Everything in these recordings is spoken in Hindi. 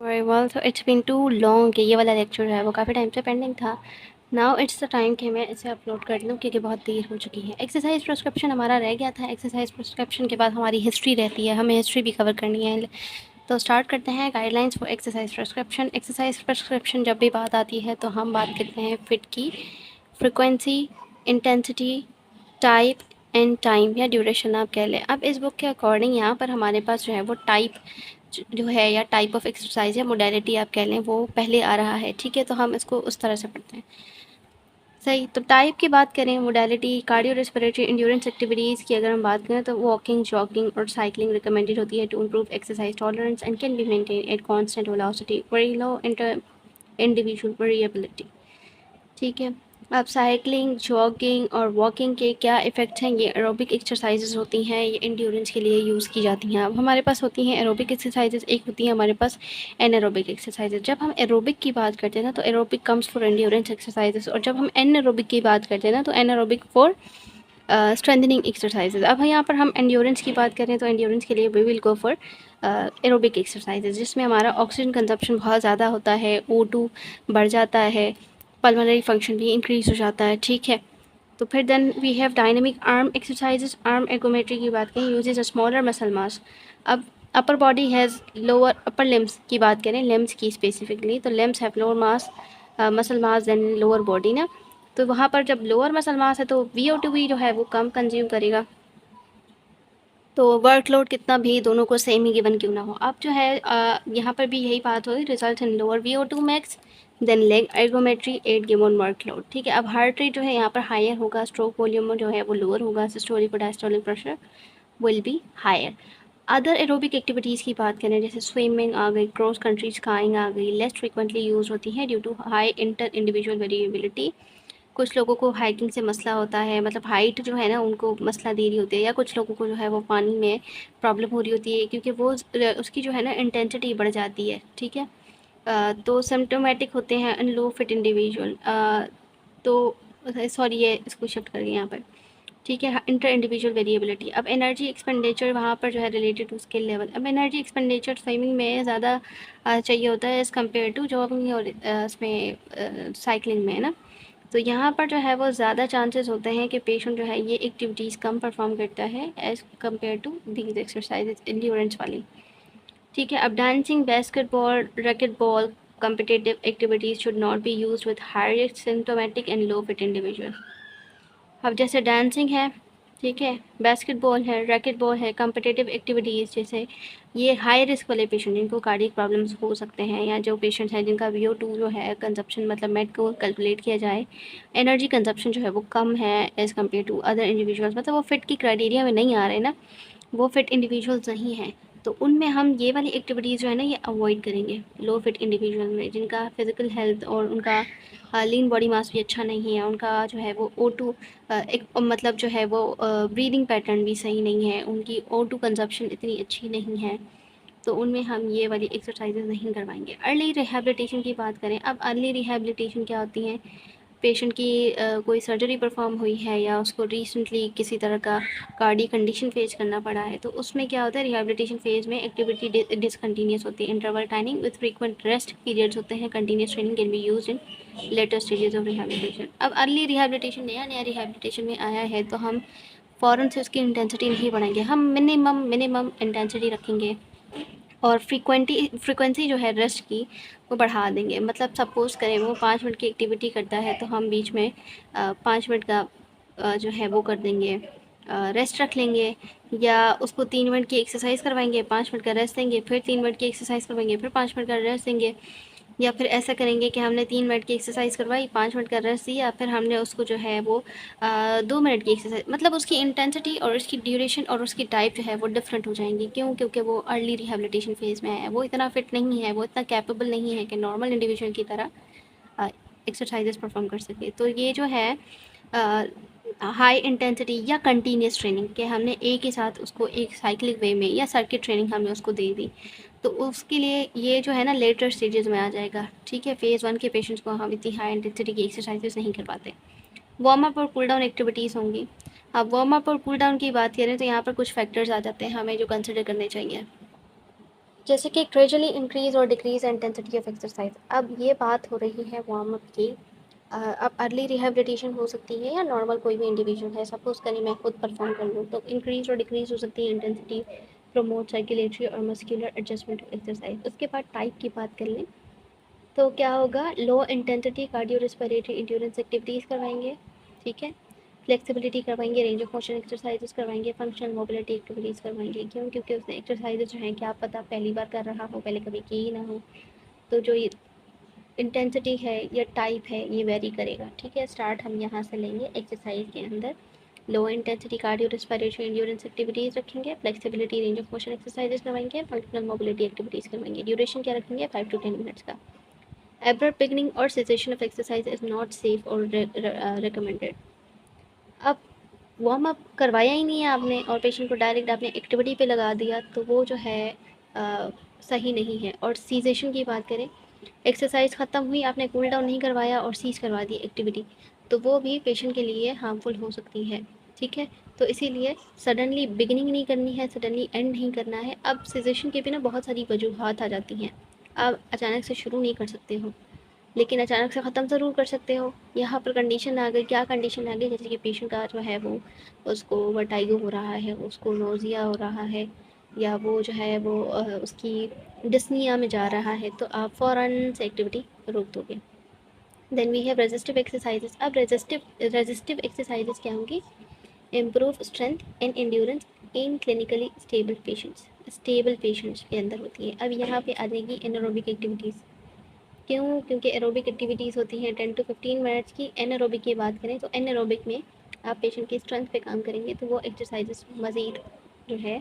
वेरी वेल, तो इट्स बीन टू लॉन्ग कि ये वाला लेक्चर है वो काफ़ी टाइम से पेंडिंग था। नाउ इट्स द टाइम कि मैं इसे अपलोड कर लूँ क्योंकि बहुत देर हो चुकी है। एक्सरसाइज प्रिस्क्रिप्शन हमारा रह गया था। एक्सरसाइज प्रिस्क्रिप्शन के बाद हमारी हिस्ट्री रहती है, हमें हिस्ट्री भी कवर करनी है। तो स्टार्ट करते हैं guidelines for exercise prescription. Exercise prescription जब भी बात आती है तो हम बात करते हैं फिट की। Frequency, intensity, type and time या ड्यूरेशन आप कह लें। अब इस बुक के अकॉर्डिंग यहाँ पर हमारे पास जो है वो टाइप जो है या टाइप ऑफ एक्सरसाइज या मोडेलिटी आप कह लें वो पहले आ रहा है। ठीक है, तो हम इसको उस तरह से पढ़ते हैं। सही, तो टाइप की बात करें, modality cardio respiratory endurance activities की अगर हम बात करें तो वॉकिंग, जॉगिंग और साइकिलिंग रिकमेंडेड होती है to improve exercise tolerance and can be maintain at constant velocity, very low individual variability. ठीक है, अब साइकिलिंग, जॉगिंग और वॉकिंग के क्या इफ़ेक्ट्स हैं, ये एरोबिक एक्सरसाइजेज होती हैं, ये एंड्योरेंस के लिए यूज़ की जाती हैं। अब हमारे पास होती हैं एरोबिक एक्सरसाइजेज, एक होती है हमारे पास एनारोबिक एक्सरसाइजेज। जब हम एरोबिक की बात करते हैं ना तो aerobic comes for endurance exercises, और जब हम एनारोबिक की बात करते हैं ना तो एनारोबिक फॉर स्ट्रेंथनिंग एक्सरसाइजेज। अब यहाँ पर हम एंड्योरेंस की बात करें तो एंड्योरेंस के लिए we will go for aerobic exercises, जिसमें हमारा ऑक्सीजन कंजप्शन बहुत ज़्यादा होता है, O2 बढ़ जाता है, पल्मोनरी फंक्शन भी इंक्रीज हो जाता है। ठीक है, तो फिर then we have dynamic arm exercises. Arm ergometry की बात करें, uses a smaller muscle mass. अब upper body has lower, upper limbs की बात करें, लिम्स की स्पेसिफिकली, तो limbs have lower mass muscle mass than lower body ना। तो वहाँ पर जब लोअर मसल मास है तो VO2 भी जो है वो कम कंज्यूम करेगा। तो वर्कलोड कितना भी दोनों को सेम ही गिवन क्यों ना हो। अब जो है यहाँ पर भी यही बात होगी, result in lower VO2 max then leg ergometry at given workload. ठीक है, अब हार्ट रेट जो है यहाँ पर हायर होगा, स्ट्रोक वॉल्यूम जो है वो लोअर होगा, सिस्टोलिक और diastolic pressure will be higher. Other aerobic activities की बात करें जैसे स्विमिंग आ गई, क्रॉस कंट्री स्काइंग आ गई, लेस फ्रिक्वेंटली यूज होती है due to high inter individual variability. कुछ लोगों को हाइकिंग से मसला होता है, मतलब हाइट जो है ना उनको मसला दे रही होती है, या कुछ लोगों को जो है वो पानी में प्रॉब्लम हो रही होती है क्योंकि वो उसकी जो है ना इंटेंसिटी बढ़ जाती है। ठीक है, तो सिम्टोमेटिक होते हैं इन लो फिट इंडिविजुअल। तो सॉरी, ये इसको शिफ्ट करिए यहाँ पर। ठीक है, इंटर इंडिविजुअल वेरिएबिलिटी। अब एनर्जी एक्सपेंडिचर वहाँ पर जो है रिलेटेड टू स्किल लेवल। अब एनर्जी एक्सपेंडिचर स्विमिंग में ज़्यादा चाहिए होता है एज़ कम्पेयर टू जॉगिंग और इसमें साइकिलिंग में, है ना। तो यहाँ पर जो है वो ज़्यादा चांसेस होते हैं कि पेशेंट जो है ये एक्टिविटीज़ कम परफॉर्म करता है as compared to these exercises endurance वाली। ठीक है, अब dancing, basketball, racket ball competitive activities should not be used with high risk symptomatic and low fit individual। अब जैसे डांसिंग है, ठीक है, बास्केटबॉल है, रैकेट बॉल है, कम्पिटिटिव एक्टिविटीज़ जैसे ये हाई रिस्क वाले पेशेंट जिनको कार्डियक प्रॉब्लम्स हो सकते हैं, या जो पेशेंट्स हैं जिनका VO2 जो है कंजप्शन मतलब मेड को कैलकुलेट किया जाए, एनर्जी कंजप्शन जो है वो कम है as compared to other individuals, मतलब वो फिट की क्राइटेरिया में नहीं आ रहे ना, वो फिट इंडिविजुअल्स नहीं हैं, तो उनमें हम ये वाली एक्टिविटीज़ जो है ना ये अवॉइड करेंगे। लो फिट इंडिविजुअल में जिनका फिज़िकल हेल्थ और उनका लीन बॉडी मास भी अच्छा नहीं है, उनका जो है वो O2 एक मतलब जो है वो ब्रीदिंग पैटर्न भी सही नहीं है, उनकी O2 कंजप्शन इतनी अच्छी नहीं है, तो उनमें हम ये वाली एक्सरसाइजेज नहीं करवाएंगे। अर्ली रिहैबिलिटेशन की बात करें, अब अर्ली रिहैबिलिटेशन क्या होती है, पेशेंट की कोई सर्जरी परफॉर्म हुई है या उसको रिसेंटली किसी तरह का कार्डियक कंडीशन फेस करना पड़ा है, तो उसमें क्या होता है, रिहैबिलिटेशन फेज़ में एक्टिविटी डिसकंटिन्यूस होती है, interval timing with frequent rest periods होते हैं, continuous training can be used in later stages of rehabilitation. अब अर्ली रिहैबिलिटेशन नया नया रिहैबिलिटेशन में आया है, तो हम फ़ौरन से उसकी इंटेंसिटी नहीं बढ़ाएंगे, हम मिनिमम इंटेंसिटी रखेंगे और फ्रीक्वेंसी जो है रेस्ट की वो बढ़ा देंगे। मतलब सपोज़ करें वो 5 मिनट की एक्टिविटी करता है तो हम बीच में 5 मिनट का जो है वो कर देंगे, रेस्ट रख लेंगे, या उसको 3 मिनट की एक्सरसाइज करवाएंगे, 5 मिनट का रेस्ट देंगे, फिर 3 मिनट की एक्सरसाइज करवाएंगे, फिर 5 मिनट का रेस्ट देंगे, या फिर ऐसा करेंगे कि हमने 3 मिनट की एक्सरसाइज करवाई, 5 मिनट का रेस्ट दिया, फिर हमने उसको जो है वो 2 मिनट की एक्सरसाइज, मतलब उसकी इंटेंसिटी और उसकी ड्यूरेशन और उसकी टाइप जो है वो डिफरेंट हो जाएंगी। क्यों? क्योंकि वो अर्ली रिहेबिलिटेशन फेज़ में है, वो इतना फिट नहीं है, वो इतना कैपेबल नहीं है कि नॉर्मल इंडिविजुअल की तरह एक्सरसाइजेस परफॉर्म कर सके। तो ये जो है हाई इंटेंसिटी या कंटिन्यूस ट्रेनिंग के हमने एक ही साथ उसको एक साइक्लिक वे में या सर्किट ट्रेनिंग हमने उसको दे दी, तो उसके लिए ये जो है ना लेटर स्टेजेस में आ जाएगा। ठीक है, फेज़ 1 के पेशेंट्स को हम इतनी हाई इंटेंसिटी की एक्सरसाइजेस नहीं करवाते। वार्म अप और कूल डाउन एक्टिविटीज़ होंगी। अब वार्म अप और कूल डाउन की बात करें तो यहाँ पर कुछ फैक्टर्स आ जाते हैं हमें जो कंसिडर करने चाहिए। जैसे कि ग्रेजुअली इंक्रीज़ और डिक्रीज़ इंटेंसिटी ऑफ एक्सरसाइज। अब ये बात हो रही है वार्म अप की। अब अर्ली रिहैबिलिटेशन हो सकती है या नॉर्मल कोई भी इंडिविजुअल है, सपोज़ करें मैं खुद परफॉर्म कर लूँ, तो इंक्रीज़ और डिक्रीज़ हो सकती है इंटेंसिटी, प्रमोट सर्कुलेटरी और मस्कुलर एडजस्टमेंट ऑफ एक्सरसाइज। उसके बाद टाइप की बात कर लें तो क्या होगा, लो intensity cardio respiratory endurance activities करवाएंगे, ठीक है, फ्लेक्सिबिलिटी करवाएंगे, रेंज ऑफ मोशन एक्सरसाइजेस करवाएंगे, फंक्शनल मोबिलिटी एक्टिविटीज़ करवाएंगे। क्यों? क्योंकि उसने एक्सरसाइजेज जो हैं, क्या पता पहली बार कर रहा हो, पहले कभी की ही ना हो, तो जो ये इंटेंसिटी है या टाइप है ये वेरी करेगा, ठीक है। स्टार्ट हम यहाँ से लेंगे एक्सरसाइज के अंदर, low intensity cardio respiratory endurance activities रखेंगे, flexibility range of motion exercises करवाएंगे, फंक्शनल मोबिलिटी एक्टिविटीज़ करवाएंगे। ड्यूरेशन क्या रखेंगे? 5 to 10 मिनट्स का। Abrupt beginning or cessation of exercise is not safe or recommended। अब वार्म अप करवाया ही नहीं है आपने और पेशेंट को डायरेक्ट आपने एक्टिविटी पे लगा दिया, तो वो जो है सही नहीं है। और सीजेशन की बात करें, एक्सरसाइज ख़त्म हुई, आपने कूल डाउन नहीं करवाया और सीज करवा दी एक्टिविटी, तो वो भी पेशेंट के लिए हार्मफुल हो सकती है, ठीक है। तो इसीलिए सडनली बिगिनिंग नहीं करनी है, सडनली एंड नहीं करना है। अब सीजेशन के भी ना बहुत सारी वजूहत आ जाती हैं, आप अचानक से शुरू नहीं कर सकते हो, लेकिन अचानक से ख़त्म ज़रूर कर सकते हो। यहाँ पर कंडीशन आ गई, क्या कंडीशन आ गई, जैसे कि पेशेंट का जो है वो, उसको वर्टाइगो हो रहा है, उसको नोज़िया हो रहा है, या वो जो है वो उसकी डिस्निया में जा रहा है, तो आप फ़ौरन से एक्टिविटी रोक दोगे। Then we have resistive exercises. अब रेजिस्टिव एक्सरसाइजेस क्या होंगी? Improve strength and endurance in clinically stable patients के अंदर होती है। अब यहाँ पे आ जाएगी एनारोबिक एक्टिविटीज़। क्यों? क्योंकि एरोबिक एक्टिविटीज़ होती हैं 10 to 15 मिनट्स की। एनारोबिक की बात करें तो एनारोबिक में आप पेशेंट की स्ट्रेंथ पे काम करेंगे, तो वो एक्सरसाइजेस मज़ीद जो है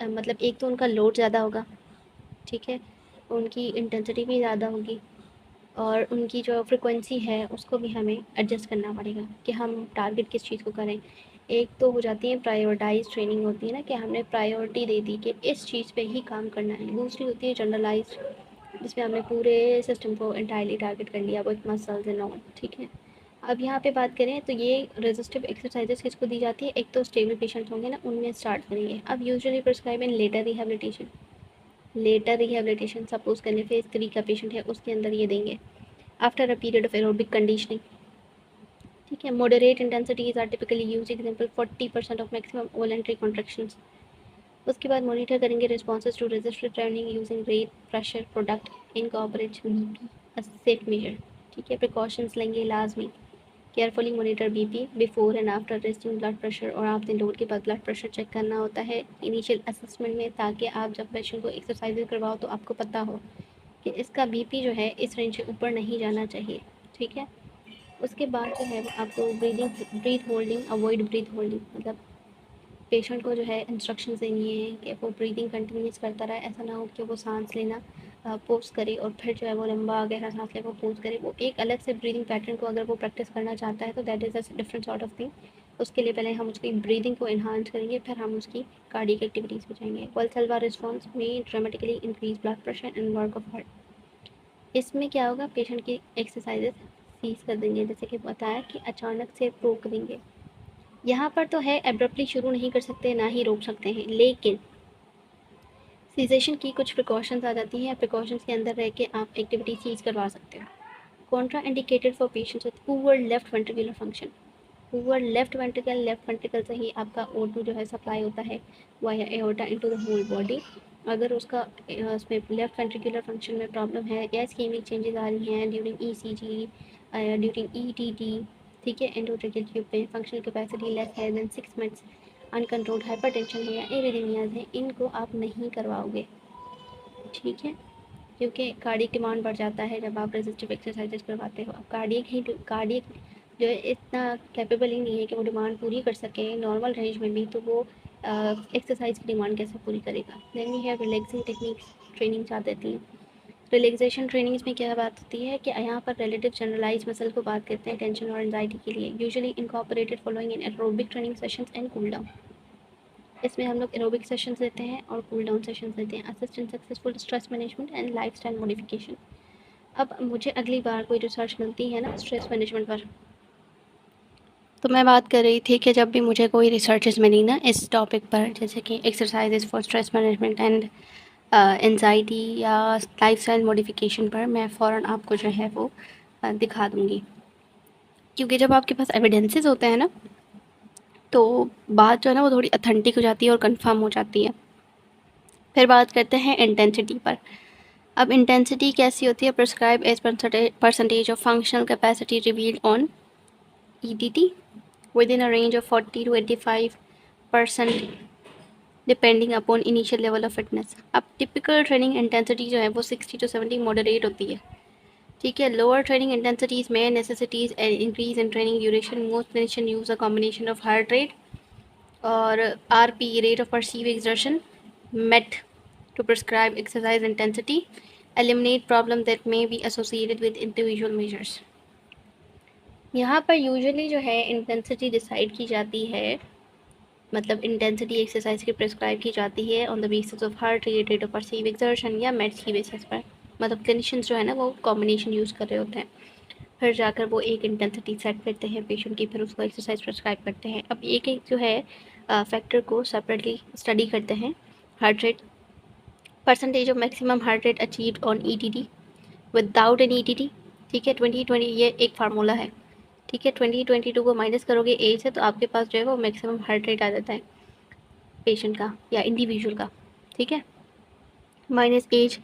मतलब एक तो उनका लोड ज़्यादा होगा, ठीक है, उनकी इंटेंसिटी भी ज़्यादा होगी, और उनकी जो फ्रिक्वेंसी है उसको भी हमें एडजस्ट करना पड़ेगा कि हम टारगेट किस चीज़ को करें। एक तो हो जाती है प्रायोरिटाइज ट्रेनिंग, होती है ना कि हमने प्रायोरिटी दे दी कि इस चीज़ पे ही काम करना है। दूसरी होती है जनरलाइज, जिसमें हमने पूरे सिस्टम को इंटायरली टारगेट कर लिया विद मसल्स एंड ऑल, ठीक है। अब यहाँ पे बात करें तो ये रेजिस्टिव एक्सरसाइजेस किसको दी जाती है? एक तो स्टेबल पेशेंट होंगे ना, उनमें स्टार्ट करेंगे। अब usually prescribe in later rehabilitation. Later rehabilitation suppose करें फेज़ 3 का पेशेंट है, उसके अंदर ये देंगे after a period of aerobic conditioning, ठीक है। Moderate intensities are typically use, example 40% of maximum voluntary contractions. उसके बाद मॉनिटर करेंगे responses to resistive training using rate pressure product incorporate BP a safe measure, ठीक है। प्रिकॉशंस लेंगे लाजमी, carefully monitor BP before and after resting blood pressure, और आपने लोड के बाद ब्लड प्रेशर चेक करना होता है इनिशियल असेसमेंट में, ताकि आप जब पेशेंट को एक्सरसाइज करवाओ तो आपको पता हो कि इसका बीपी जो है इस रेंज से ऊपर नहीं जाना चाहिए, ठीक है। उसके बाद जो है आपको breath holding avoid breath holding, मतलब पेशेंट को जो है इंस्ट्रक्शन देनी है कि वो ब्रीदिंग कंटिन्यूस करता रहे। ऐसा ना हो कि वो सांस लेना पोज करे और फिर जो है वो लंबा गहरा सांस ले वो पोज करे। वो एक अलग से ब्रीदिंग पैटर्न को अगर वो प्रैक्टिस करना चाहता है तो that is a different sort of thing. उसके लिए पहले हम उसकी ब्रीदिंग को इन्हांस करेंगे, फिर हम उसकी कार्डियक एक्टिविटीज़ पे जाएंगे। पल्स रिस्पॉन्स में dramatically increase blood pressure and work of heart. इसमें क्या होगा, पेशेंट की एक्सरसाइजेस सीज कर देंगे, जैसे कि बताया कि अचानक से रोक देंगे। यहाँ पर तो है एब्रप्टली शुरू नहीं कर सकते, ना ही रोक सकते हैं, लेकिन सीजेशन की कुछ प्रिकॉशंस आ जाती हैं। प्रिकॉशंस के अंदर रह के आप एक्टिविटी सीज करवा सकते हो। Contraindicated for patients with poor left ventricular function. Poor left ventricle से ही आपका O2 जो है सप्लाई होता है via aorta into the whole body. अगर उसका उसमें लेफ्ट वेंट्रिकुलर फंक्शन में प्रॉब्लम है या इस्केमिक चेंजेस आ रही हैं ड्यूरिंग ECG, ड्यूरिंग ETT, ठीक है, एंडोट्रेकियल ट्यूब में फंक्शनल कैपेसिटी लेस है देन 6 मिनट्स, अनकंट्रोल्ड हाइपरटेंशन है या एरिथमियाज हैं, इनको आप नहीं करवाओगे, ठीक है, क्योंकि कार्डियक डिमांड बढ़ जाता है जब आप रेजिस्टिव एक्सरसाइजेज करवाते हो। अब कार्डियक जो है इतना कैपेबल ही नहीं है कि वो डिमांड पूरी कर सके नॉर्मल रेंज में भी, तो वो एक्सरसाइज की डिमांड कैसे पूरी करेगा। Then we have relaxing techniques training आ देती हैं। रिलैक्सेशन ट्रेनिंग्स में क्या बात होती है कि यहाँ पर रिलेटिव जनरलाइज मसल को बात करते हैं टेंशन और एंजाइटी के लिए, usually incorporated following in aerobic training sessions and cool down. इसमें हम लोग एरोबिक सेशंस देते हैं और कूल डाउन सेशंस देते हैं। Assist in successful stress management and lifestyle modification. अब मुझे अगली बार कोई रिसर्च मिलती है ना स्ट्रेस मैनेजमेंट पर, तो मैं बात कर रही थी कि जब भी मुझे कोई रिसर्चेस मिली ना इस टॉपिक पर, जैसे कि exercises for stress management and anxiety या लाइफस्टाइल मॉडिफिकेशन पर मैं फ़ौरन आपको जो है वो दिखा दूँगी। क्योंकि जब आपके पास एविडेंसेस होते हैं ना, तो बात जो है ना वो थोड़ी ऑथेंटिक हो जाती है और कंफर्म हो जाती है। फिर बात करते हैं इंटेंसिटी पर। अब इंटेंसिटी कैसी होती है? Prescribe as percentage of functional capacity revealed on ETT within a range of 40 to 85% depending upon initial level of fitness. अब टिपिकल ट्रेनिंग इंटेंसिटी जो है वो 60 to 70 मॉडरेट होती है, ठीक है। लोअर ट्रेनिंग इंटेंसिटीज में necessities and increase in training duration. Most clinician use a combination of heart rate और RP rate of perceive exertion MET to prescribe exercise intensity, eliminate problem that may be associated with individual measures। यहाँ पर यूजुअली जो है इंटेंसिटी डिसाइड की जाती है, मतलब इंटेंसिटी एक्सरसाइज की प्रिस्क्राइब की जाती है on the basis of heart rate, rate of perceive exertion या मेट्स की बेसिस पर। मतलब क्लिनिशियंस जो है ना वो कॉम्बिनेशन यूज़ कर रहे होते हैं, फिर जाकर वो एक इंटेंसिटी सेट करते हैं पेशेंट की, फिर उसको एक्सरसाइज प्रिस्क्राइब करते हैं। अब एक एक जो है फैक्टर को सेपरेटली स्टडी करते हैं। Heart rate, percentage of maximum heart rate achieved on ETT without an ETT, ठीक है। 2020 ये एक फार्मूला है, ठीक है। 2022 को माइनस करोगे एज से, तो आपके पास जो है वो मैक्सिमम हार्ट रेट आ जाता है पेशेंट का या इंडिविजुअल का, ठीक है। माइनस एज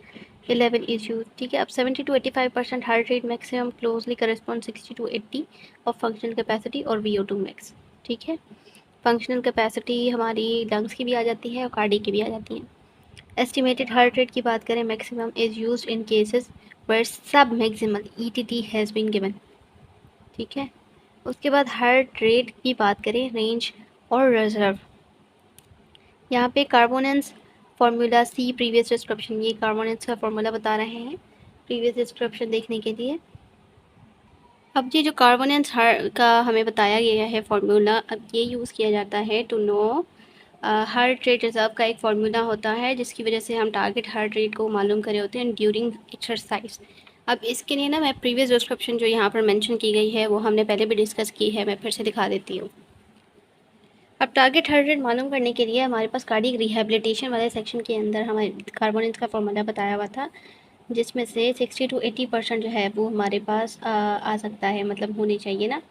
11 इज यूज, ठीक है। अब 70 to 85% heart rate maximum closely correspond 60 to 80 of functional capacity और VO2 मैक्स, ठीक है। फंक्शनल कैपेसिटी हमारी लंग्स की भी आ जाती है और कार्डियक की भी आ जाती है। एस्टिमेटेड हार्ट रेट की बात करें, maximum is used in cases where sub maximal ETT has been given, ठीक है। उसके बाद हार्ट रेट की बात करें, रेंज और रिजर्व। यहाँ पे कार्बोनेंस फार्मूला सी प्रीवियस डिस्क्रिप्शन, ये कार्बोनेंस का फार्मूला बता रहे हैं प्रीवियस डिस्क्रिप्शन देखने के लिए। अब ये जो कार्बोनेंस का हमें बताया गया है फार्मूला, अब ये यूज़ किया जाता है to know heart rate reserve का एक फार्मूला होता है जिसकी वजह से हम टारगेट हार्ट रेट को मालूम करे होते हैं ड्यूरिंग एक्सरसाइज। अब इसके लिए ना मैं प्रीवियस डिस्क्रिप्शन जो यहाँ पर मेंशन की गई है वो हमने पहले भी डिस्कस की है, मैं फिर से दिखा देती हूँ। अब टारगेट हार्ट रेट मालूम करने के लिए हमारे पास कार्डियक रिहैबिलिटेशन वाले सेक्शन के अंदर हमारे कार्बोनेंस का फार्मूला बताया हुआ था, जिसमें से 60 to 80% जो है वो हमारे पास आ सकता है, मतलब होनी चाहिए ना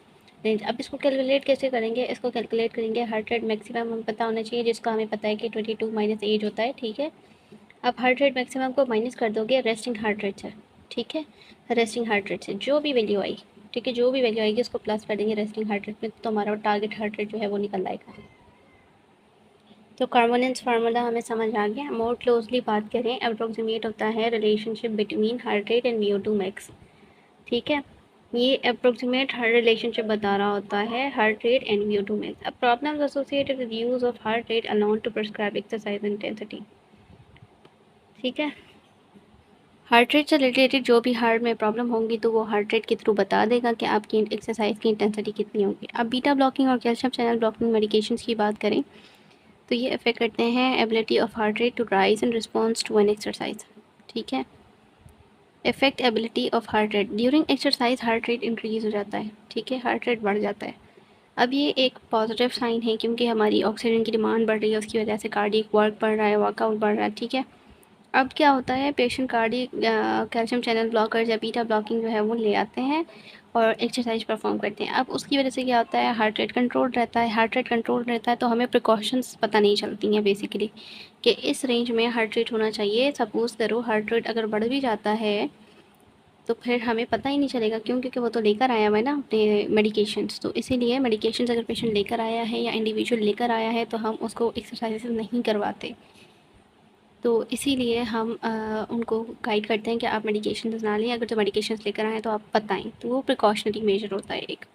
रेंज। अब इसको कैलकुलेट कैसे करेंगे? इसको कैलकुलेट करेंगे हार्ट रेट मैक्सिमम हमें पता होना चाहिए, जिसका हमें पता है कि 22 माइनस एज होता है, ठीक है। अब हार्ट रेट मैक्सिमम को माइनस कर दोगे रेस्टिंग हार्ट रेट से, ठीक है। रेस्टिंग हार्ट रेट से जो भी वैल्यू आई, ठीक है, जो भी वैल्यू आएगी उसको प्लस कर देंगे रेस्टिंग हार्ट रेट में, तो हमारा टारगेट हार्ट रेट जो है वो निकल आएगा। तो कार्बोनेंस फार्मूला हमें समझ आ गया। मोर क्लोजली बात करें, अप्रोक्सीमेट होता है relationship between heart rate and VO2 max, ठीक है। ये अप्रोक्सीमेट हर रिलेशनशिप बता रहा होता है heart rate and VO2 max. अब problems associated with use of heart rate alone to prescribe exercise intensity, ठीक है। हार्ट रेट से रिलेटेड जो भी हार्ट में प्रॉब्लम होंगी तो वो हार्ट रेट के थ्रू बता देगा कि आपकी एक्सरसाइज की इंटेंसिटी कितनी होगी। अब बीटा ब्लॉकिंग और कैल्शियम चैनल ब्लॉकिंग मेडिकेशंस की बात करें तो ये अफेक्ट करते हैं ability of heart rate to rise in response to an exercise, ठीक है। Effect ability of heart rate during exercise, heart rate increase हो जाता है, ठीक है, हार्ट रेट बढ़ जाता है। अब ये एक पॉजिटिव साइन है क्योंकि हमारी ऑक्सीजन की डिमांड बढ़ रही है, उसकी वजह से कार्डियक वर्क बढ़ रहा है, वर्कआउट बढ़ रहा है, ठीक है। अब क्या होता है, patient cardiac calcium channel blocker या बीटा ब्लॉकिंग जो है वो ले आते हैं और एक्सरसाइज परफॉर्म करते हैं। अब उसकी वजह से क्या होता है, हार्ट रेट कंट्रोल रहता है। हार्ट रेट कंट्रोल रहता है तो हमें प्रिकॉशंस पता नहीं चलती हैं बेसिकली कि इस रेंज में हार्ट रेट होना चाहिए। सपोज़ करो हार्ट रेट अगर बढ़ भी जाता है तो फिर हमें पता ही नहीं चलेगा, क्यों? क्योंकि वो तो लेकर आया हुआ है ना अपने मेडिकेशंस, तो इसीलिए मेडिकेशंस अगर पेशेंट लेकर आया है या इंडिविजुअल लेकर आया है तो हम उसको एक्सरसाइज नहीं करवाते। तो इसीलिए हम उनको गाइड करते हैं कि आप मेडिकेशंस ना लें, अगर तो मेडिकेशंस लेकर आएँ तो आप बताएं, तो वो प्रिकॉशनरी मेजर होता है एक।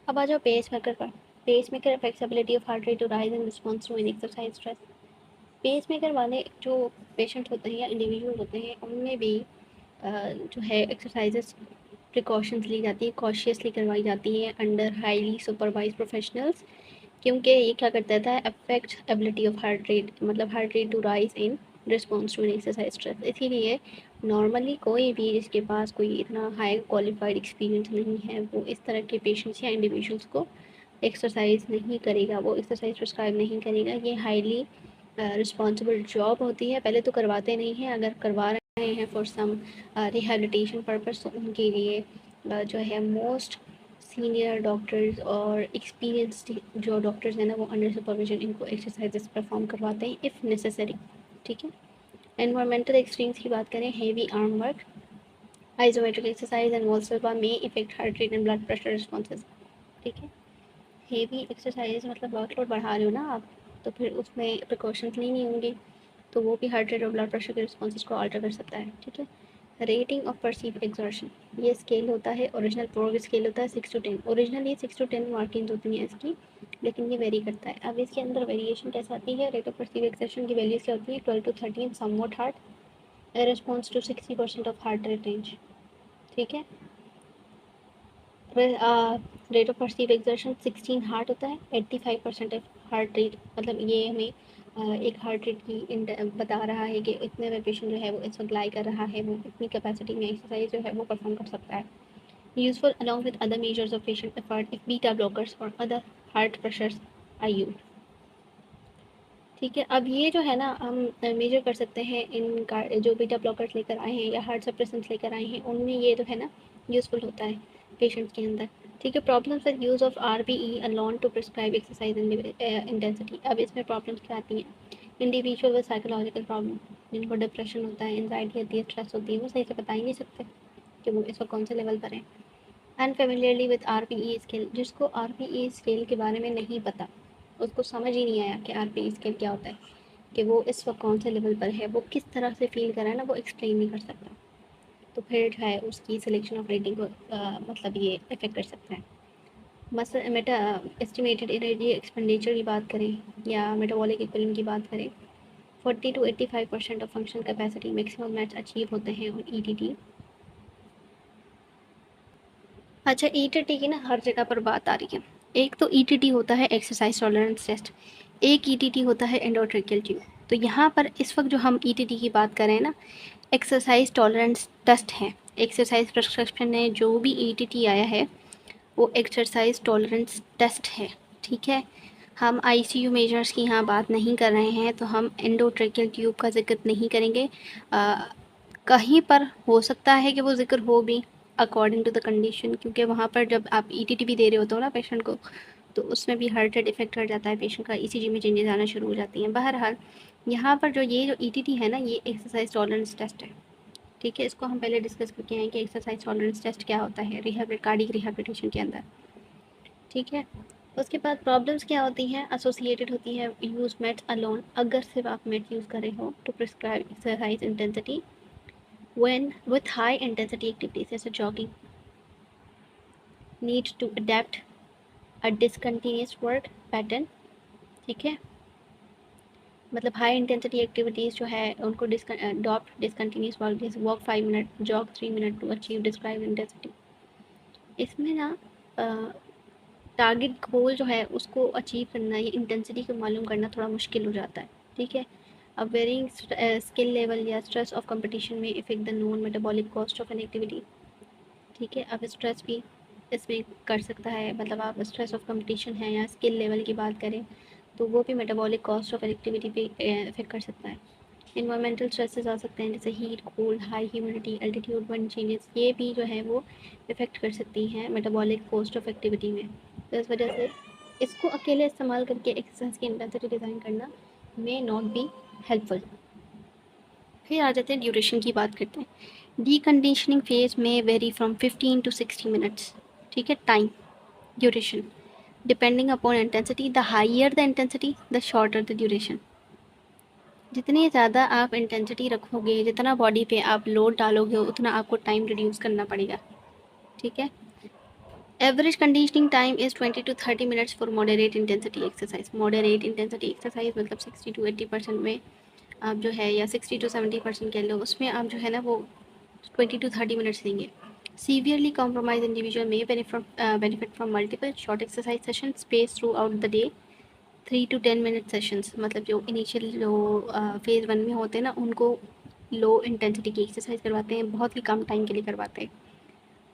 अब आ जाओ पेस मेकर पर। Pacemaker affects ability of heart rate to rise in response to an exercise stress. Pacemaker वाले जो पेशेंट होते हैं या इंडिविजुअल होते हैं उनमें भी जो है एक्सरसाइजेस प्रिकॉशंस ली जाती है, कॉशियसली करवाई जाती है अंडर हाईली सुपरवाइज प्रोफेशनल्स, क्योंकि ये क्या करता था, affect ability of heart rate, मतलब heart rate to rise in response to an exercise stress. इसीलिए नॉर्मली कोई भी जिसके पास कोई इतना हाई क्वालिफाइड एक्सपीरियंस नहीं है वो इस तरह के पेशेंट्स या इंडिविजुअल्स को एक्सरसाइज नहीं करेगा, वो एक्सरसाइज प्रिस्क्राइब नहीं करेगा। ये हाईली रिस्पॉन्सिबल जॉब होती है। पहले तो करवाते नहीं हैं, अगर करवा रहे हैं फॉर सम रिहेबिलिटेशन पर्पस तो उनके लिए जो है मोस्ट सीनियर डॉक्टर्स और एक्सपीरियंस्ड जो डॉक्टर्स हैं ना वो अंडर सुपरविजन इनको एक्सरसाइजेस परफॉर्म करवाते हैं इफ़ नेसेसरी। ठीक है। एनवायरमेंटल एक्सट्रीम्स की बात करें, heavy arm work, isometric exercise and वॉल स्टम्पा में effect heart rate and blood pressure responses. ठीक है। हेवी एक्सरसाइज मतलब वर्कलोड बढ़ा रहे हो ना आप, तो फिर उसमें प्रिकॉशंस लेनी होंगी, तो वो भी हार्ट रेट और ब्लड प्रेशर के रिस्पॉन्सेज को अल्टर कर सकता है। ठीक है। रेटिंग ऑफ परसीव एक्सर्शन, ये स्केल होता है, ओरिजिनल प्रोग स्केल होता है 6 to 10। ओरिजिनली 6 to 10 मार्किंग होती हैं इसकी, लेकिन ये वेरी करता है। अब इसके अंदर वेरिएशन कैसे आती है, रेट ऑफ परसीव एक्सर्शन की वैल्यूज क्या होती है, 12 to 13 somewhat hard, response to 60% of heart rate range. ठीक है। Rate of perceive exertion 16 hard होता है, 85% ऑफ हार्ट रेट, मतलब ये हमें एक हार्ट रेट की बता रहा है कि इतने में पेशेंट जो है वो इस वक्त लाई कर रहा है, वो इतनी कैपेसिटी में एक्सरसाइज जो है वो परफॉर्म कर सकता है। Useful along with other measures of patient effort if beta blockers और other heart pressures are used. ठीक है। अब ये जो है ना हम मेजर कर सकते हैं इन का जो बीटा ब्लॉकर्स लेकर आए हैं या हार्ट सप्रेसेंट्स लेकर आए हैं, उनमें ये जो है ना यूज़फुल होता है पेशेंट्स के अंदर। ठीक है। Problems with use of RBE alone to prescribe exercise intensity. अब इसमें प्रॉब्लम्स क्या आती हैं, इंडिविजुअल विद साइकोलॉजिकल प्रॉब्लम, जिनको डिप्रेशन होता है, एंजाइटी होती है, स्ट्रेस होती है, वो सही से बता ही नहीं सकते कि वो इस वक्त कौन से लेवल पर है। अनफेमिलियरली विद आरपीई स्केल, जिसको आरपीई स्केल के बारे में नहीं पता, उसको समझ ही नहीं आया कि आरपीई स्केल क्या होता है, कि वो इस वक्त कौन से लेवल पर है, वो किस तरह से फील कर रहा है ना, वो एक्सप्लेन नहीं कर सकता, तो फिर जो है उसकी सिलेक्शन ऑफ रेटिंग को मतलब ये इफेक्ट कर सकता है। Muscle Meta estimated energy expenditure की बात करें या मेटाबॉलिक इक्विलिब्रियम की बात करें, 40 to 85% of functional capacity maximum match achieve होते हैं और ईटीटी। अच्छा, ईटीटी की ना हर जगह पर बात आ रही है। एक तो ईटीटी होता है एक्सरसाइज टॉलरेंस टेस्ट, एक ईटीटी होता है एंडोट्रेकियल ट्यूब। तो यहाँ पर इस वक्त जो हम ईटीटी की बात कर रहे हैं ना, एक्सरसाइज टॉलरेंस टेस्ट है। एक्सरसाइज प्रिस्क्रिप्शन में जो भी ईटीटी आया है वो एक्सरसाइज टॉलरेंस टेस्ट है। ठीक है। हम आईसीयू मेजर्स की यहाँ बात नहीं कर रहे हैं, तो हम एंडोट्रेकियल ट्यूब का जिक्र नहीं करेंगे। कहीं पर हो सकता है कि वो जिक्र हो भी अकॉर्डिंग टू द कंडीशन, क्योंकि वहाँ पर जब आप ईटीटी भी दे रहे होते हो ना पेशेंट को, तो उसमें भी हार्ट रेट इफेक्ट कर जाता है पेशेंट का, ईसीजी में चेंजेस आना शुरू हो जाती हैं। बहरहाल यहाँ पर जो ये जो ईटीटी है ना, ये एक्सरसाइज टॉलरेंस टेस्ट है। ठीक है। इसको हम पहले डिस्कस करके आए कि एक्सरसाइज टॉलरेंस टेस्ट क्या होता है कार्डियक रिहैबिलिटेशन के अंदर। ठीक है। उसके बाद प्रॉब्लम्स क्या होती हैं, एसोसिएटेड होती हैं यूज़ मेट्स अलोन, अगर सिर्फ आप मेट यूज़ कर रहे हो to prescribe exercise intensity when with high intensity activities as a jogging need to adapt a discontinuous work pattern। ठीक है। मतलब हाई इंटेंसिटी एक्टिविटीज़ जो है उनको अडॉप्ट डिसकंटिन्यूस वर्क, जैसे walk 5 minute, jog 3 minute to achieve describe intensity. इसमें ना टारगेट गोल जो है उसको अचीव करना, ये इंटेंसिटी को मालूम करना थोड़ा मुश्किल हो जाता है। ठीक है। अब वेरिंग स्किल लेवल या स्ट्रेस ऑफ कंपटीशन में effect the non metabolic cost of an activity. ठीक है। अब स्ट्रेस भी इसमें कर सकता है, मतलब आप स्ट्रेस ऑफ कंपटीशन है या स्किल लेवल की बात करें तो वो भी मेटाबॉलिक कॉस्ट ऑफ एक्टिविटी पे इफेक्ट कर सकता है। इन्वायरमेंटल स्ट्रेसेस आ सकते हैं, जैसे heat, cold, high humidity, altitude, wind changes, ये भी जो है वो इफेक्ट कर सकती हैं मेटाबॉलिक कॉस्ट ऑफ एक्टिविटी में। तो इस वजह से इसको अकेले इस्तेमाल करके एक्सरसाइज की इंटेंसिटी डिज़ाइन करना मे नॉट बी हेल्पफुल। फिर आ जाते हैं ड्यूरेशन की बात करते हैं। डीकंडीशनिंग फेज में वेरी फ्रॉम 15 to 60 मिनट्स। ठीक है। Time duration depending upon intensity, the higher the intensity the shorter the duration. जितनी ज़्यादा आप इंटेंसिटी रखोगे, जितना बॉडी पे आप लोड डालोगे, उतना आपको टाइम रिड्यूस करना पड़ेगा। ठीक है। Average conditioning time is 20 to 30 minutes for moderate intensity exercise. Moderate intensity exercise मतलब 60 to 80% में आप जो है, या 60 to 70% कह लो, उसमें आप जो है ना वो 20 to 30 मिनट्स देंगे। सीवियरली कॉम्प्रोमाइज इंडिविजुअल में benefit from multiple short exercise session space through out the day, 3 to 10 minute sessions. मतलब जो इनिशियल जो फेज़ 1 में होते हैं ना, उनको लो इंटेंसिटी की एक्सरसाइज करवाते हैं, बहुत ही कम टाइम के लिए करवाते हैं।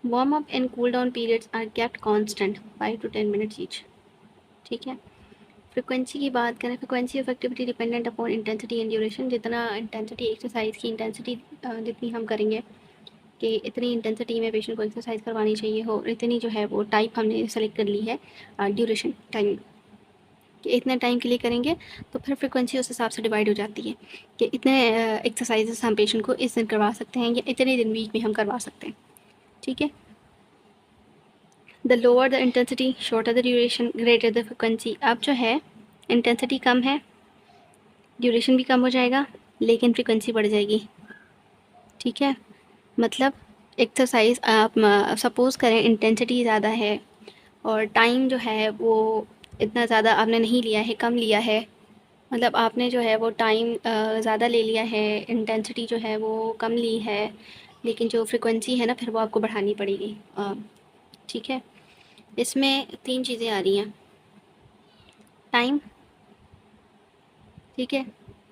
Warm up and cool down periods are kept constant 5 to 10 minutes each. ठीक है। फ्रिक्वेंसी की बात करें, frequency of activity dependent upon intensity and duration. जितना इंटेंसिटी एक्सरसाइज की इंटेंसिटी जितनी हम करेंगे कि इतनी इंटेंसिटी में पेशेंट को एक्सरसाइज करवानी चाहिए हो, इतनी जो है वो टाइप हमने सेलेक्ट कर ली है ड्यूरेशन टाइम कि इतने टाइम के लिए करेंगे, तो फिर फ्रिक्वेंसी उस हिसाब से डिवाइड हो जाती है कि इतने एक्सरसाइजेस हम पेशेंट को इस दिन करवा सकते हैं या इतने दिन वीक में हम करवा सकते हैं। ठीक है। The lower the intensity shorter the duration greater the frequency. अब जो है इंटेंसिटी कम है, ड्यूरेशन भी कम हो जाएगा, लेकिन फ्रिक्वेंसी बढ़ जाएगी। ठीक है। मतलब एक्सरसाइज आप सपोज़ करें इंटेंसिटी ज़्यादा है और टाइम जो है वो इतना ज़्यादा आपने नहीं लिया है, कम लिया है। मतलब आपने जो है वो टाइम ज़्यादा ले लिया है, इंटेंसिटी जो है वो कम ली है, लेकिन जो फ्रिक्वेंसी है ना फिर वो आपको बढ़ानी पड़ेगी। ठीक है। इसमें 3 चीज़ें आ रही हैं। टाइम, ठीक है,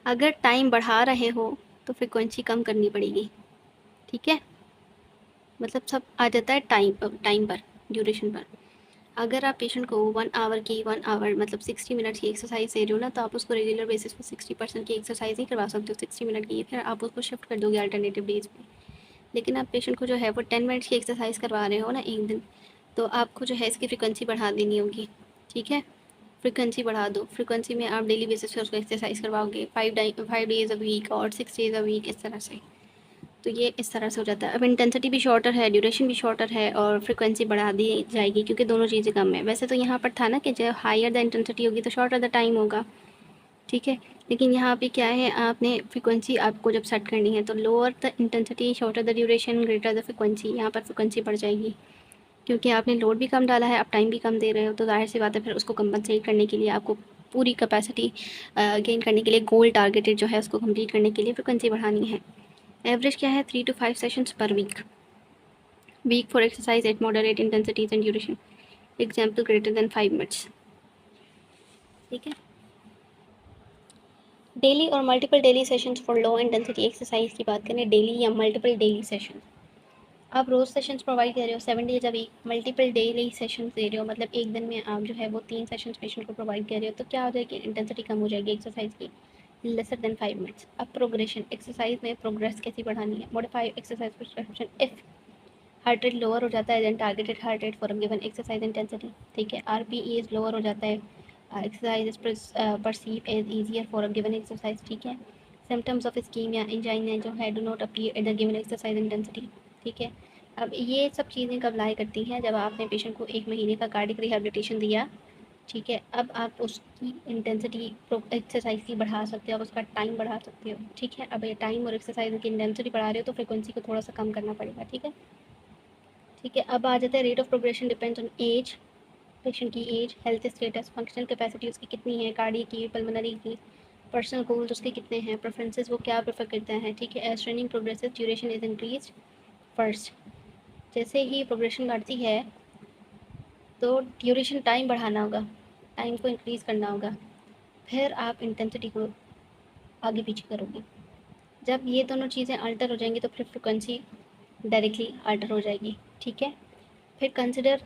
अगर टाइम बढ़ा रहे हो तो फ्रिक्वेंसी कम करनी पड़ेगी। ठीक है। मतलब सब आ जाता है टाइम पर, ड्यूरेशन पर। अगर आप पेशेंट को 1 आवर मतलब 60 मिनट्स की एक्सरसाइज दे रहे हो ना, तो आप उसको रेगुलर बेसिस पे 60% की एक्सरसाइज नहीं करवा सकते हो 60 मिनट की, फिर आप उसको शिफ्ट कर दोगे अल्टरनेटिव डेज पे। लेकिन आप पेशेंट को जो है वो 10 मिनट्स की एक्सरसाइज करवा रहे हो ना एक दिन, तो आपको जो है इसकी फ्रिक्वेंसी बढ़ा देनी होगी। ठीक है। फ्रिक्वेंसी बढ़ा दो, फ्रिक्वेंसी में आप डेली बेसिस पे उसको एक्सरसाइज करवाओगे 5 डेज़ अ वीक और 6 डेज़ अ वीक, इस तरह से। तो ये इस तरह से हो जाता है। अब इंटेंसिटी भी शॉर्टर है, ड्यूरेशन भी शॉर्टर है और फ्रिक्वेंसी बढ़ा दी जाएगी क्योंकि दोनों चीज़ें कम है। वैसे तो यहाँ पर था ना कि जब हायर द इंटेंसिटी होगी तो शॉर्टर द टाइम होगा। ठीक है। लेकिन यहाँ पे क्या है, आपने फ्रिक्वेंसी आपको जब सेट करनी है तो lower the intensity shorter the duration greater the frequency, यहाँ पर फ्रिक्वेंसी बढ़ जाएगी क्योंकि आपने लोड भी कम डाला है, आप टाइम भी कम दे रहे हो, तो जाहिर सी बात है फिर उसको कंपनसेट करने के लिए आपको पूरी कैपेसिटी गेन करने के लिए, गोल टारगेटेड जो है उसको कंप्लीट करने के लिए फ्रिक्वेंसी बढ़ानी है। एवरेज क्या है, 3 to 5 सेशंस पर week for exercise at moderate intensities and duration, example greater than 5 minutes. ठीक है। डेली और multiple daily sessions for low intensity exercise की बात करें, डेली या मल्टीपल डेली सेशन। आप रोज़ सेशंस प्रोवाइड कर रहे हो 7 days a week, multiple daily sessions दे रहे हो, मतलब एक दिन में आप जो है वो 3 सेशंस पेशेंट को प्रोवाइड कर रहे हो, तो क्या हो जाएगी, इंटेंसिटी कम हो जाएगी एक्सरसाइज की, लेसर देन 5 मिनट्स। अब प्रोग्रेशन, एक्सरसाइज में प्रोग्रेस कैसी बढ़ानी है, modify exercise prescription if heart rate lower हो जाता है then targeted heart rate for given exercise intensity. ठीक है। आरपीई लोअर हो जाता है, exercise is perceive as easier for given exercise. ठीक है। सिम्टम्स ऑफ इस्कीमिया एंजाइना जो है do not appear at the given exercise intensity. ठीक है। अब ये सब चीज़ें कब लाई करती हैं, जब आपने पेशेंट को 1 महीने का कार्डिक रिहेबिलिटेशन दिया। ठीक है। अब आप उसकी इंटेंसिटी एक्सरसाइज की बढ़ा सकते हो, आप उसका टाइम बढ़ा सकते हो। ठीक है। अब ये टाइम और एक्सरसाइज की इंटेंसिटी बढ़ा रहे हो तो फ्रिक्वेंसी को थोड़ा सा कम करना पड़ेगा। ठीक है। ठीक है। अब आ जाता है rate of progression depends on age, patient की age, health status, functional capacity उसकी कितनी है, कार्डियक की, पल्मोनरी की, पर्सनल गोल्स उसके कितने हैं, प्रेफरेंसेस वो क्या प्रेफर करता है। ठीक है। As training progresses duration is increase first. जैसे ही प्रोग्रेशन बढ़ती है तो ड्यूरेशन टाइम बढ़ाना होगा, टाइम को इंक्रीज़ करना होगा, फिर आप इंटेंसिटी को आगे पीछे करोगे। जब ये दोनों चीज़ें अल्टर हो जाएंगी तो फिर फ्रिक्वेंसी डायरेक्टली अल्टर हो जाएगी। ठीक है। फिर consider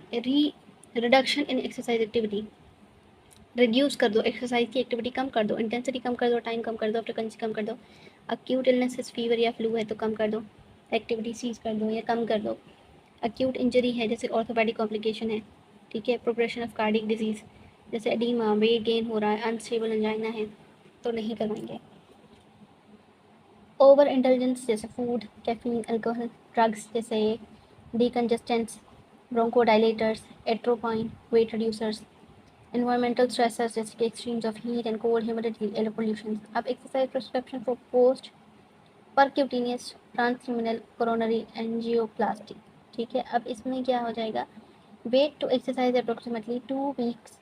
reduction in exercise activity, reduce कर दो, एक्सरसाइज की एक्टिविटी कम कर दो, इंटेंसिटी कम कर दो, टाइम कम कर दो, फ्रिक्वेंसी कम कर दो। अक्यूट इलनेस फीवर या फ्लू है तो कम कर दो, एक्टिविटी सीज कर दो या कम कर दो। अक्यूट इंजरी है जैसे ऑर्थोपेडिक कॉम्प्लिकेशन है। ठीक है। प्रोग्रेशन ऑफ कार्डिक डिजीज़ जैसे एडीमा, वेट गेन हो रहा है, अनस्टेबल एंजाइना है, तो नहीं करवाएंगे। ओवर इंटेलिजेंस जैसे फूड, कैफीन, अल्कोहल, ड्रग्स जैसे decongestants, bronchodilators, atropine, weight reducers, environmental stressors जैसे कि extremes of heat and cold, humidity, air pollution। अब exercise prescription for post percutaneous transluminal coronary angioplasty। ठीक है। अब इसमें क्या हो जाएगा, wait to exercise approximately 2 weeks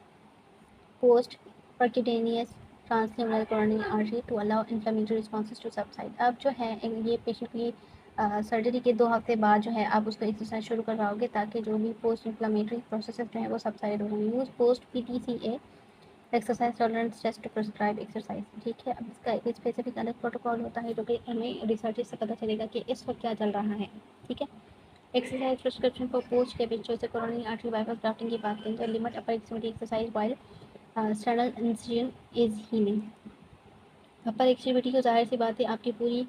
post percutaneous transluminal coronary artery to allow inflammatory responses to subside। अब जो है ये पेशेंट की सर्जरी के 2 हफ्ते बाद जो है आप उसको एक्सरसाइज शुरू करवाओगे ताकि जो भी पोस्ट इन्फ्लामेटरी प्रोसेसेस जो है वो सबसाइड हो जाए। Use post PTCA exercise tolerance test to prescribe exercise. ठीक है। अब इसका एक स्पेसिफिक अलग प्रोटोकॉल होता है जो कि हमें रिसर्च से पता चलेगा कि इस वक्त क्या चल रहा है। ठीक है। एक्सरसाइज प्रिस्क्रिप्शन फॉर पोस्ट कैपेचुलर से कोरोनरी आर्टरी बाईपास ग्राफ्टिंग की बात करें तो limit upper extremity exercise while sternal incision is healing. Upper extremity को ज़ाहिर सी बात है आपकी पूरी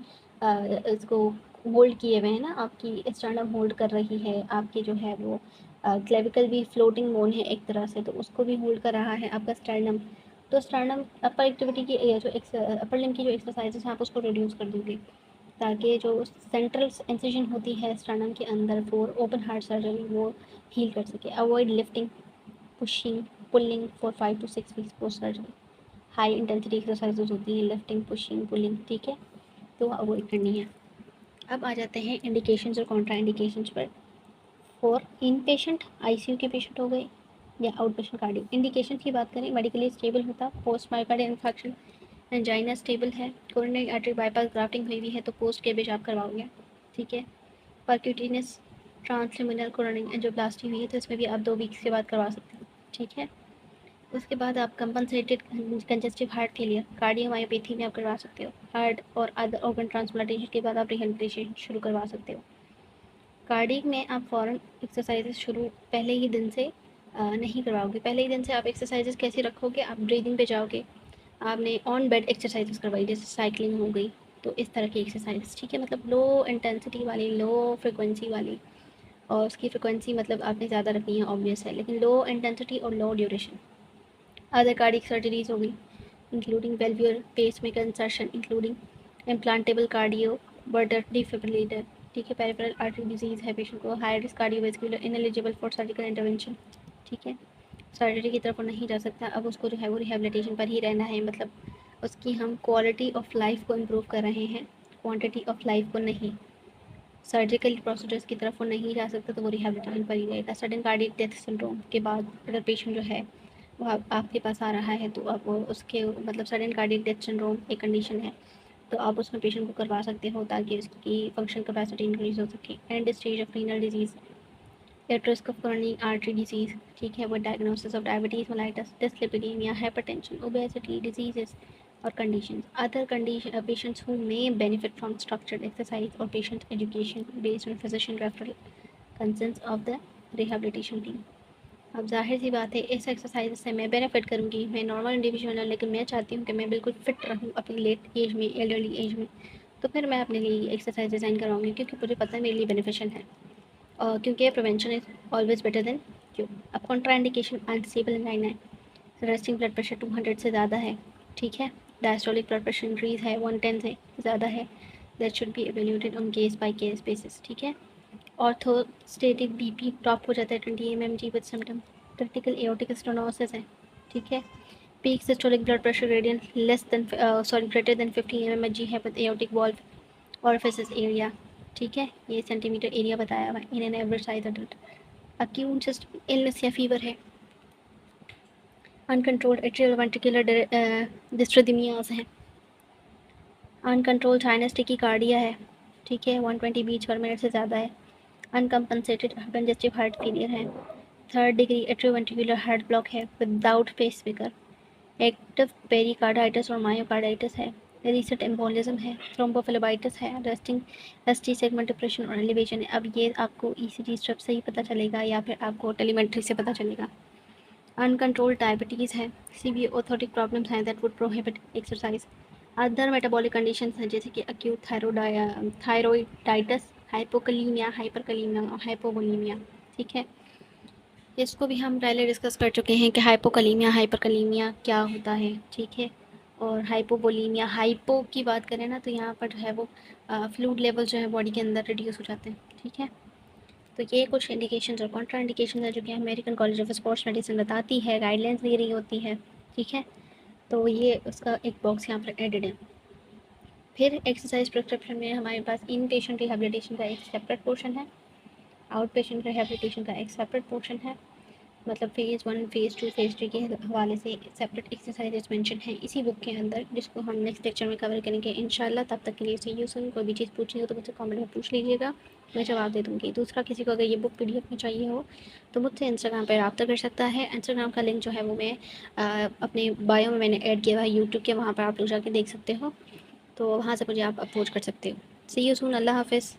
इसको होल्ड किए हुए हैं ना, आपकी स्टर्नम होल्ड कर रही है, आपके जो है वो क्लेविकल भी फ्लोटिंग बोन है एक तरह से, तो उसको भी होल्ड कर रहा है आपका स्टर्नम। तो स्टर्नम अपर एक्टिविटी की जो अपर लिम्ब की जो एक्सरसाइजेस हैं आप उसको रिड्यूस कर दोगे, ताकि जो सेंट्रल इंसिजन होती है स्टर्नम के अंदर फॉर ओपन हार्ट सर्जरी वो हील कर सके। Avoid lifting, pushing, pulling for 5 to 6 weeks post surgery. High intensity exercises होती हैं, लिफ्टिंग, पुशिंग, पुलिंग, ठीक है, तो अवॉइड करनी है। अब आ जाते हैं इंडिकेशंस और कॉन्ट्रा इंडिकेशंस पर। फॉर इन पेशेंट, आईसीयू के पेशेंट हो गए या आउट पेशेंट कार्डियो। इंडिकेशन की बात करें, मेडिकली स्टेबल होता, post myocardial infection, angina stable है, कोरोनरी आर्टरी बाईपास ग्राफ्टिंग हुई हुई है तो पोस्ट केबेज आप करवाओगे, ठीक है। परक्यूटेनियस ट्रांसल्यूमिनल कोरोनरी एंजियोप्लास्टी हुई है तो इसमें भी आप 2 वीक्स के बाद करवा सकते हो, ठीक है। उसके बाद आप compensated congestive heart failure, cardiomyopathy में आप करवा सकते हो। हार्ट और अदर ऑर्गन ट्रांसप्लांटेशन के बाद आप रिहेबिलिटेशन शुरू करवा सकते हो। कार्डियक में आप फ़ौरन एक्सरसाइजेज शुरू पहले ही दिन से नहीं करवाओगे। पहले ही दिन से आप एक्सरसाइजेज कैसे रखोगे, आप ब्रीदिंग पे जाओगे, आपने ऑन बेड एक्सरसाइजेज करवाई जैसे साइकिलिंग हो गई, तो इस तरह की एक्सरसाइज, ठीक है, मतलब लो इंटेंसिटी वाली, लो फ्रिक्वेंसी वाली, और उसकी फ्रिक्वेंसी मतलब आपने ज़्यादा रखनी है, ऑब्वियस है, लेकिन लो इंटेंसिटी और low duration. Other cardiac surgeries हो गई including valvular pacemaker insertion, including implantable cardioverter defibrillator, ठीक है। पेरिफेरल आर्टरी डिजीज़ है पेशेंट को, high risk cardiovascular, ineligible for surgical intervention, ठीक है, सर्जरी की तरफ नहीं जा सकता। अब उसको जो है वो रिहेबिलिटेशन पर ही रहना है, मतलब उसकी हम क्वालिटी ऑफ लाइफ को इम्प्रूव कर रहे हैं, क्वांटिटी ऑफ लाइफ को नहीं। सर्जिकल प्रोसीजर्स की तरफ वो नहीं जा सकता तो वो रिहेबिलिटेशन पर ही रहेगा। सडन कार्डियक डेथ सिंड्रोम के बाद अगर पेशेंट जो है वो आपके पास आ रहा है तो आप उसके मतलब सडन कार्डियक डेथ सिंड्रोम एक कंडीशन है, तो आप उसमें पेशेंट को करवा सकते हो ताकि उसकी फंक्शन कैपेसिटी इंक्रीज हो सके। End stage of renal disease, at risk of coronary artery disease, ठीक है, वो diagnosis of diabetes mellitus, dyslipidaemia, hypertension, obesity diseases और conditions. Other condition patients who may benefit from structured exercise or patient education based on physician referral concerns of the rehabilitation team. अब जाहिर सी बात है इस एक्सरसाइज से मैं बेनिफिट करूँगी, मैं नॉर्मल इंडिविजुअल हूँ लेकिन मैं चाहती हूँ कि मैं बिल्कुल फिट रहूँ अपनी लेट एज में, एल्डरली एज में, तो फिर मैं अपने लिए एक्सरसाइज डिज़ाइन करवाऊँगी क्योंकि मुझे पता है मेरे लिए बेनिफिशियल है, और क्योंकि prevention is always better than cure. अब कॉन्ट्राइंडिकेशन, अनस्टेबल एंजाइना है, रेस्टिंग ब्लड प्रेशर 200 से ज़्यादा है, ठीक है, डायस्टोलिक ब्लड प्रेशर इंक्रीज है 110 से ज़्यादा है, that should be evaluated on case by case basis, ठीक है। ऑर्थोस्टेटिक बीपी टॉप हो जाता है 20 mmHg with symptom, critical aortic stenosis है, ठीक है। Peak systolic blood pressure gradient less than greater than 50 mmHg है with aortic valve orifice area, ठीक है, ये सेंटीमीटर एरिया बताया हुआ in an average size adult. Acute chest illness या फीवर है, अनकंट्रोल्ड एट्रियल वेंट्रिकुलर डिस्ट्रोथीमियाज हैं, अनकंट्रोल्ड साइनस टेकिकार्डिया है, ठीक है, 120 बीट्स पर मिनट से ज़्यादा है, अनकम्पनसेटेड कंजेस्टिव हार्ट फेलियर है, 3rd degree atrioventricular heart block है विदाउट पेसमेकर, एक्टिव पेरिकार्डाइटिस और मायोकार्डाइटिस है, रीसेंट एम्बोलिज्म है, थ्रोम्बोफ्लेबाइटिस है, रेस्टिंग एसटी सेगमेंट डिप्रेशन और एलिवेशन है। अब ये आपको ईसीजी स्ट्रिप से ही पता चलेगा या फिर आपको टेलीमेट्री से पता चलेगा। अनकंट्रोल्ड डायबिटीज़ है, सीवियर ऑर्थोटिक प्रॉब्लम्स हैं that would prohibit exercise. Other metabolic conditions हैं जैसे कि अक्यूट थायरॉइडाइटिस, हाइपोकलीमिया, हाइपरकलीमिया और हाइपोवोलीमिया, ठीक है। इसको भी हम पहले डिस्कस कर चुके हैं कि हाइपोकलीमिया हाइपरकलीमिया क्या होता है, ठीक है। और हाइपोवोलीमिया, हाइपो की बात करें ना तो यहाँ पर जो है वो फ्लूइड लेवल जो है बॉडी के अंदर रिड्यूस हो जाते हैं, ठीक है। तो ये कुछ इंडिकेशंस और कॉन्ट्रा इंडिकेशन है जो कि American college of sports medicine बताती है, गाइडलाइंस दे रही होती है, ठीक है। तो ये उसका एक बॉक्स यहाँ पर एडेड है। फिर एक्सरसाइज प्रिस्क्रिप्शन में हमारे पास इन पेशेंट रिहेबिलिटेशन का एक सेपरेट पोर्शन है, आउट पेशेंट रिहेबिलिटेशन का एक सेपरेट पोर्शन है, मतलब फ़ेज़ 1, फ़ेज़ 2, फ़ेज़ 3 के हवाले से सेपरेट एक्सरसाइजेज मेंशन है इसी बुक के अंदर, जिसको हम नेक्स्ट लेक्चर में कवर करेंगे इंशाल्लाह। तब तक के लिए सी यू सून। कोई भी चीज़ पूछनी हो तो मुझसे कमेंट में पूछ लीजिएगा, मैं जवाब दे दूँगी। दूसरा, किसी को अगर ये बुक पीडीएफ में चाहिए हो तो मुझसे इंस्टाग्राम पर रब्ता कर सकता है। इंस्टाग्राम का लिंक जो है वो मैं अपने बायो में मैंने ऐड किया हुआ है यूट्यूब के, वहाँ पर आप लोग जाके देख सकते हो, तो वहाँ से मुझे आप अप्रोच कर सकते हो। सी यू सून, अल्लाह हाफ़िज़।